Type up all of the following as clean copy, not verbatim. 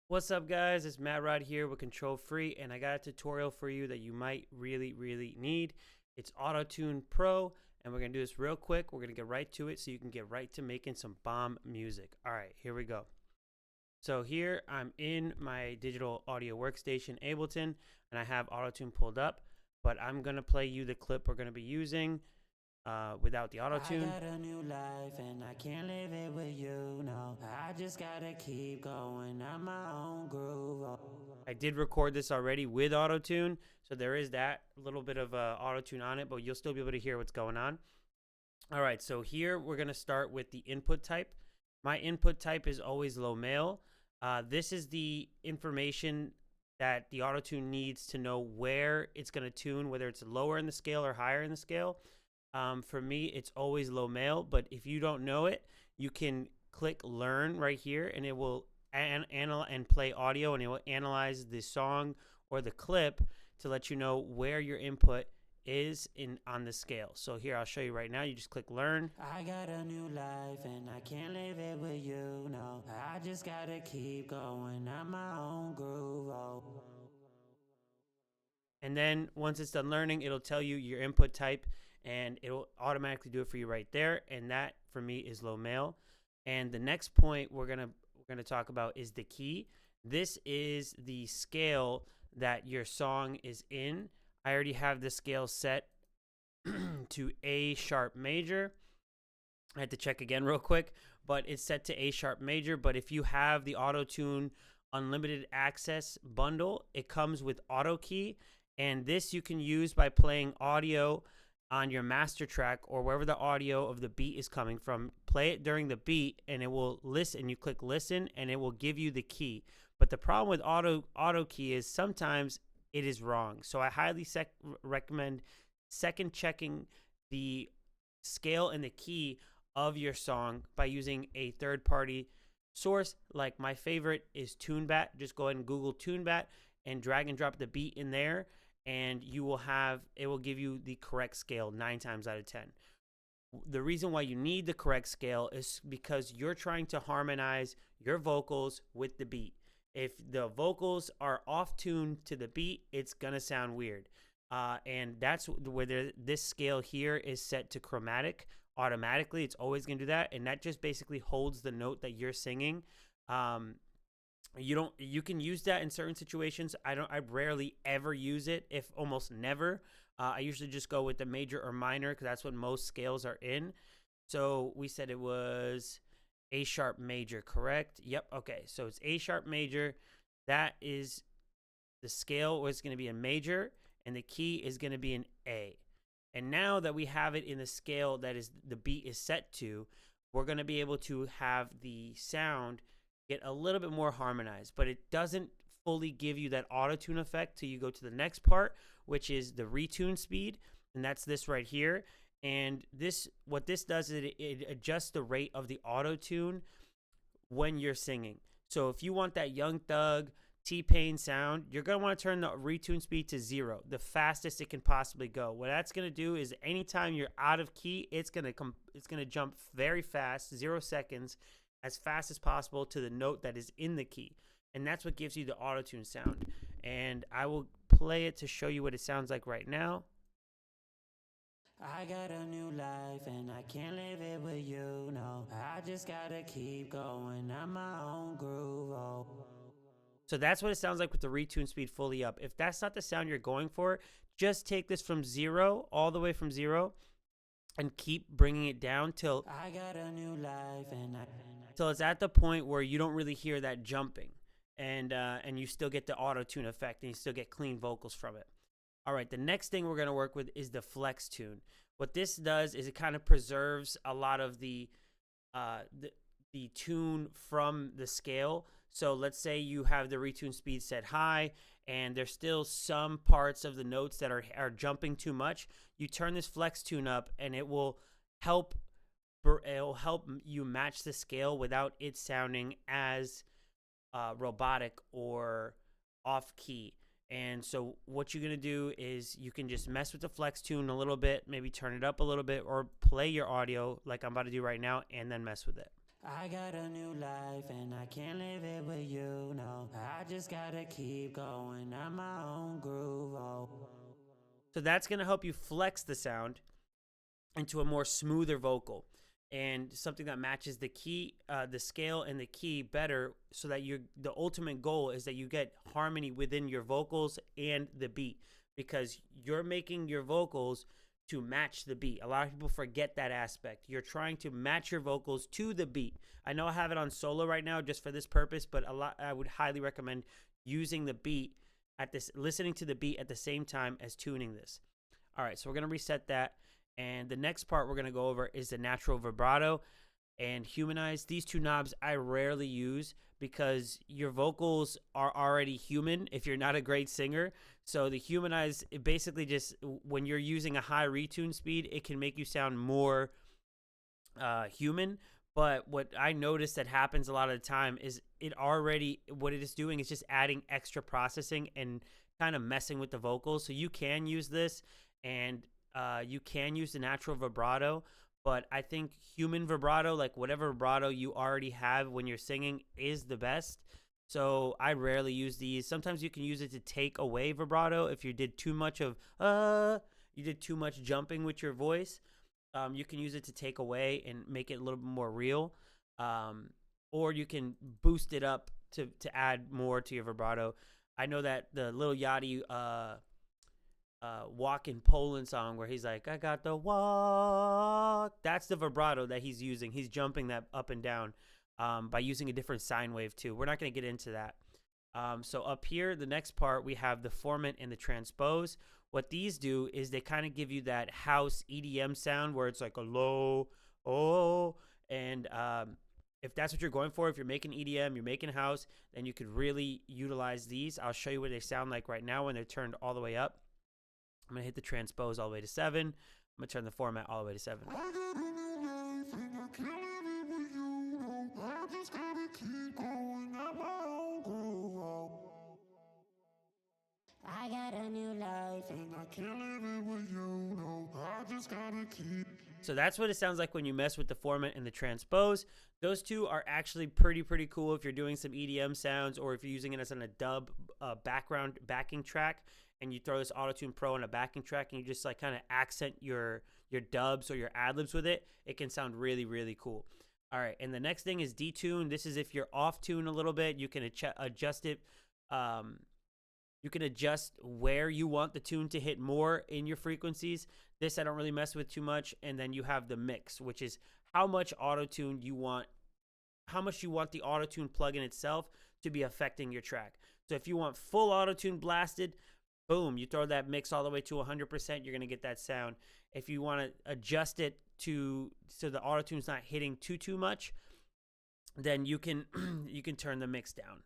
What's up, guys? It's Matt Rod here with Control Free, and I got a tutorial for you that you might really need. It's Autotune Pro, and we're going to do this real quick. We're going to get right to it so you can get right to making some bomb music. All right, here we go. So here I'm in my digital audio workstation, Ableton, and I have Autotune pulled up, but I'm going to play you the clip we're going to be using without the auto-tune. I got a new life and I can't live it with you, no. I just gotta keep going on my own groove. I did record this already with auto-tune, so there is that little bit of auto-tune on it, but you'll still be able to hear what's going on. All right, so here we're going to start with the input type. My input type is always low male. This is the information that the auto-tune needs to know where it's going to tune, whether it's lower in the scale or higher in the scale. For me, it's always low male, but if you don't know it, you can click learn right here, and it will and play audio, and it will analyze the song or the clip to let you know where your input is on the scale. So here, I'll show you right now. You just click learn. I got a new life and I can't live it with you, no. I just gotta keep going on my own groove. And then once it's done learning, it'll tell you your input type, and it'll automatically do it for you right there. And that for me is low male. And the next point we're gonna talk about is the key. This is the scale that your song is in. I already have the scale set to A sharp major. I had to check again real quick, but it's set to A sharp major. But if you have the Auto-Tune Unlimited Access bundle, it comes with auto key. And this you can use by playing audio on your master track or wherever the audio of the beat is coming from. Play it during the beat, and it will listen. You click listen, and it will give you the key. But the problem with auto key is sometimes it is wrong. So I highly recommend second checking the scale and the key of your song by using a third-party source. Like my favorite is TuneBat. Just go ahead and Google TuneBat and drag and drop the beat in there, and it will give you the correct scale 9 times out of 10. The reason why you need the correct scale is because you're trying to harmonize your vocals with the beat. If the vocals are off tune to the beat, it's gonna sound weird. And that's where this scale here is set to chromatic automatically. It's always gonna do that, and that just basically holds the note that you're singing. You can use that in certain situations. I rarely ever use it, if almost never. I usually just go with the major or minor because that's what most scales are in. So we said it was A sharp major, correct? Yep. Okay, so it's A sharp major. That is the scale, where it's going to be a major, and the key is going to be an A. And now that we have it in the scale that is the beat is set to, we're going to be able to have the sound get a little bit more harmonized, but it doesn't fully give you that auto-tune effect till you go to the next part, which is the retune speed, and that's this right here. And what this does is it adjusts the rate of the auto-tune when you're singing. So if you want that Young Thug, T-Pain sound, you're going to want to turn the retune speed to 0, the fastest it can possibly go. What that's going to do is anytime you're out of key, it's going to jump very fast, 0 seconds, as fast as possible to the note that is in the key. And that's what gives you the auto-tune sound. And I will play it to show you what it sounds like right now. I got a new life and I can't live it with you, no. I just gotta keep going on my own groove. So that's what it sounds like with the retune speed fully up. If that's not the sound you're going for, just take this from 0, all the way from 0, and keep bringing it down till I got a new life and it's at the point where you don't really hear that jumping, and you still get the auto-tune effect, and you still get clean vocals from it. All right, the next thing we're going to work with is the flex tune. What this does is it kind of preserves a lot of the tune from the scale. So let's say you have the retune speed set high, and there's still some parts of the notes that are jumping too much. You turn this flex tune up, and it will help you match the scale without it sounding as robotic or off key. And so what you're going to do is you can just mess with the flex tune a little bit, maybe turn it up a little bit, or play your audio like I'm about to do right now, and then mess with it. I got a new life and I can't live it with you, no. I just gotta keep going, I'm my own groove, oh. So that's going to help you flex the sound into a more smoother vocal and something that matches the key, the scale and the key better, so that the ultimate goal is that you get harmony within your vocals and the beat, because you're making your vocals to match the beat. A lot of people forget that aspect. You're trying to match your vocals to the beat. I know I have it on solo right now just for this purpose, but I would highly recommend using the beat listening to the beat at the same time as tuning this. All right, so we're going to reset that. And the next part we're going to go over is the natural vibrato and humanize. These two knobs I rarely use because your vocals are already human if you're not a great singer. So the humanize, it basically just, when you're using a high retune speed, it can make you sound more human. But what I notice that happens a lot of the time is what it is doing is just adding extra processing and kind of messing with the vocals. So you can use this, and you can use the natural vibrato, but I think human vibrato, like whatever vibrato you already have when you're singing, is the best. So I rarely use these. Sometimes you can use it to take away vibrato if you did too much you did too much jumping with your voice. You can use it to take away and make it a little bit more real. Or you can boost it up to add more to your vibrato. I know that the Lil Yachty Walk in Poland song, where he's like, I got the walk. That's the vibrato that he's using. He's jumping that up and down by using a different sine wave too. We're not going to get into that. So up here, the next part, we have the formant and the transpose. What these do is they kind of give you that house EDM sound where it's like a low, oh, and if that's what you're going for, if you're making EDM, you're making house, then you could really utilize these. I'll show you what they sound like right now when they're turned all the way up. I'm going to hit the transpose all the way to 7. I'm going to turn the format all the way to 7. I got a new life and I can't live it with you, no. I just gotta keep. So that's what it sounds like when you mess with the formant and the transpose. Those two are actually pretty cool if you're doing some EDM sounds, or if you're using it as a dub background backing track, and you throw this Autotune Pro on a backing track and you just like kind of accent your dubs or your ad-libs with it. It can sound really cool. All right, and the next thing is detune. This is if you're off tune a little bit, you can adjust it. You can adjust where you want the tune to hit more in your frequencies. This I don't really mess with too much. And then you have the mix, which is how much auto-tune you want, how much you want the auto-tune plugin itself to be affecting your track. So if you want full auto-tune blasted, boom, you throw that mix all the way to 100%, you're going to get that sound. If you want to adjust it so the auto-tune's not hitting too much, then you can you can turn the mix down.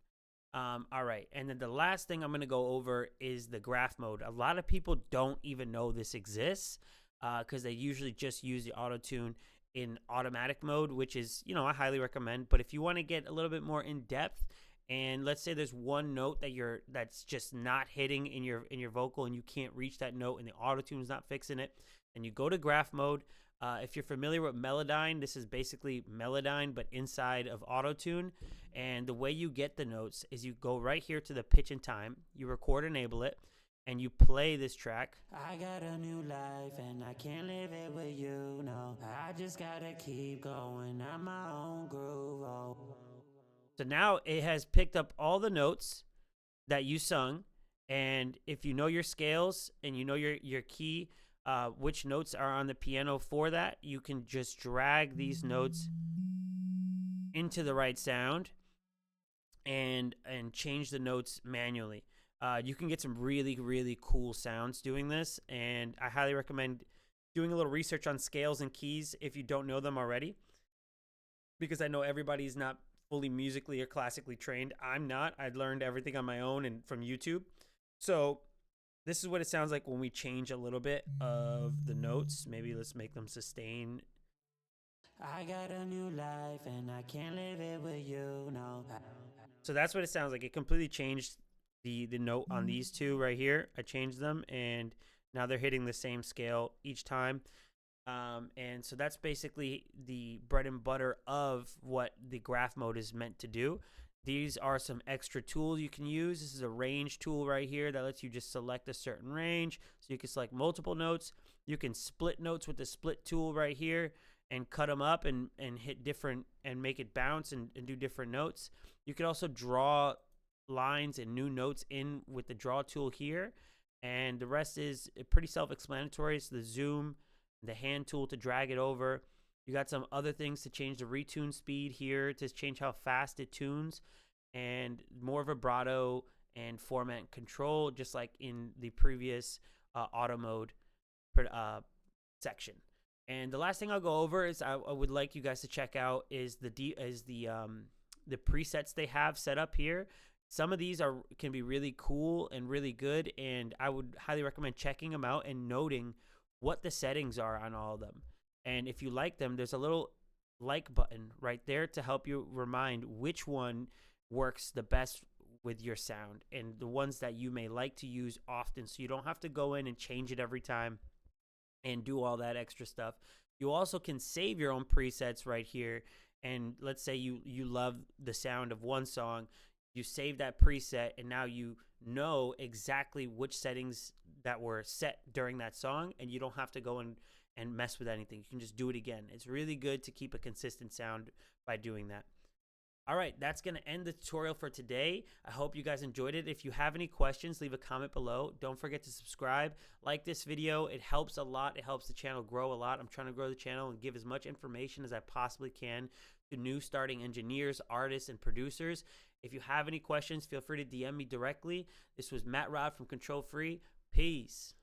All right, and then the last thing I'm going to go over is the graph mode. A lot of people don't even know this exists because they usually just use the auto-tune in automatic mode, which is, I highly recommend. But if you want to get a little bit more in depth, and let's say there's one note that's just not hitting in your vocal, and you can't reach that note, and the auto-tune's not fixing it, then you go to graph mode. If you're familiar with Melodyne, this is basically Melodyne, but inside of Autotune. And the way you get the notes is you go right here to the pitch and time, you record enable it, and you play this track. I got a new life and I can't live it with you, no. I just gotta keep going, I'm my own groove, oh. So now it has picked up all the notes that you sung, and if you know your scales and you know your key, which notes are on the piano for that, you can just drag these notes into the right sound and change the notes manually. You can get some really cool sounds doing this, and I highly recommend doing a little research on scales and keys if you don't know them already, because I know everybody's not fully musically or classically trained. I'm not. I learned everything on my own and from YouTube. So this is what it sounds like when we change a little bit of the notes. Maybe let's make them sustain. I got a new life and I can't live it with you, no. So that's what it sounds like. It completely changed the note on these two right here. I changed them, and now they're hitting the same scale each time. And so that's basically the bread and butter of what the graph mode is meant to do. These are some extra tools you can use. This is a range tool right here that lets you just select a certain range. So you can select multiple notes. You can split notes with the split tool right here and cut them up and hit different and make it bounce and do different notes. You can also draw lines and new notes in with the draw tool here. And the rest is pretty self-explanatory. It's the zoom, the hand tool to drag it over. You got some other things to change the retune speed here to change how fast it tunes, and more vibrato and format control, just like in the previous auto mode section. And the last thing I'll go over is I would like you guys to check out is the presets they have set up here. Some of these can be really cool and really good, and I would highly recommend checking them out and noting what the settings are on all of them. And if you like them, there's a little like button right there to help you remind which one works the best with your sound and the ones that you may like to use often, so you don't have to go in and change it every time and do all that extra stuff. You also can save your own presets right here. And let's say you love the sound of one song, you save that preset, and now you know exactly which settings that were set during that song, and you don't have to go and mess with anything. You can just do it again. It's really good to keep a consistent sound by doing that. All right, that's going to end the tutorial for today. I hope you guys enjoyed it. If you have any questions, leave a comment below. Don't forget to subscribe, like this video. It helps a lot. It helps the channel grow a lot. I'm trying to grow the channel and give as much information as I possibly can to new starting engineers, artists, and producers. If you have any questions, feel free to DM me directly. This was Matt Rod from Control Free. Peace.